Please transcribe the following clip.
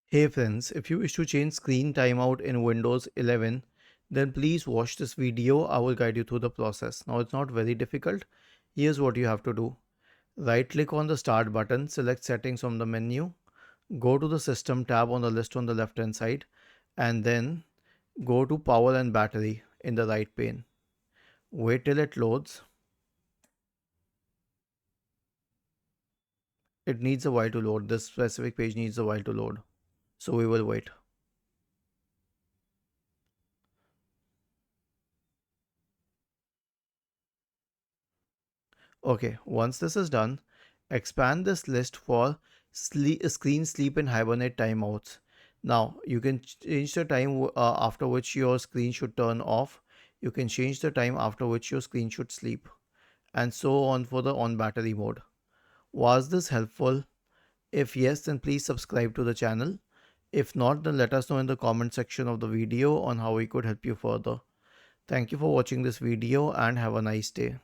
Hey friends, if you wish to change screen timeout in Windows 11, then please watch this video. I will guide you through the process. Now it's not very difficult. Here's what you have to do. Right click on the start button, select settings from the menu, go to the system tab on the list on the left hand side, and then go to power and battery in the right pane. Wait till it loads. It needs a while to load. This specific page needs a while to load. So we will wait. Okay, once this is done, expand this list for screen sleep and hibernate timeouts. Now, you can change the time after which your screen should turn off. You can change the time after which your screen should sleep, and so on for the on battery mode. Was this helpful? If yes, then please subscribe to the channel. If not, then let us know in the comment section of the video on how we could help you further. Thank you for watching this video and have a nice day.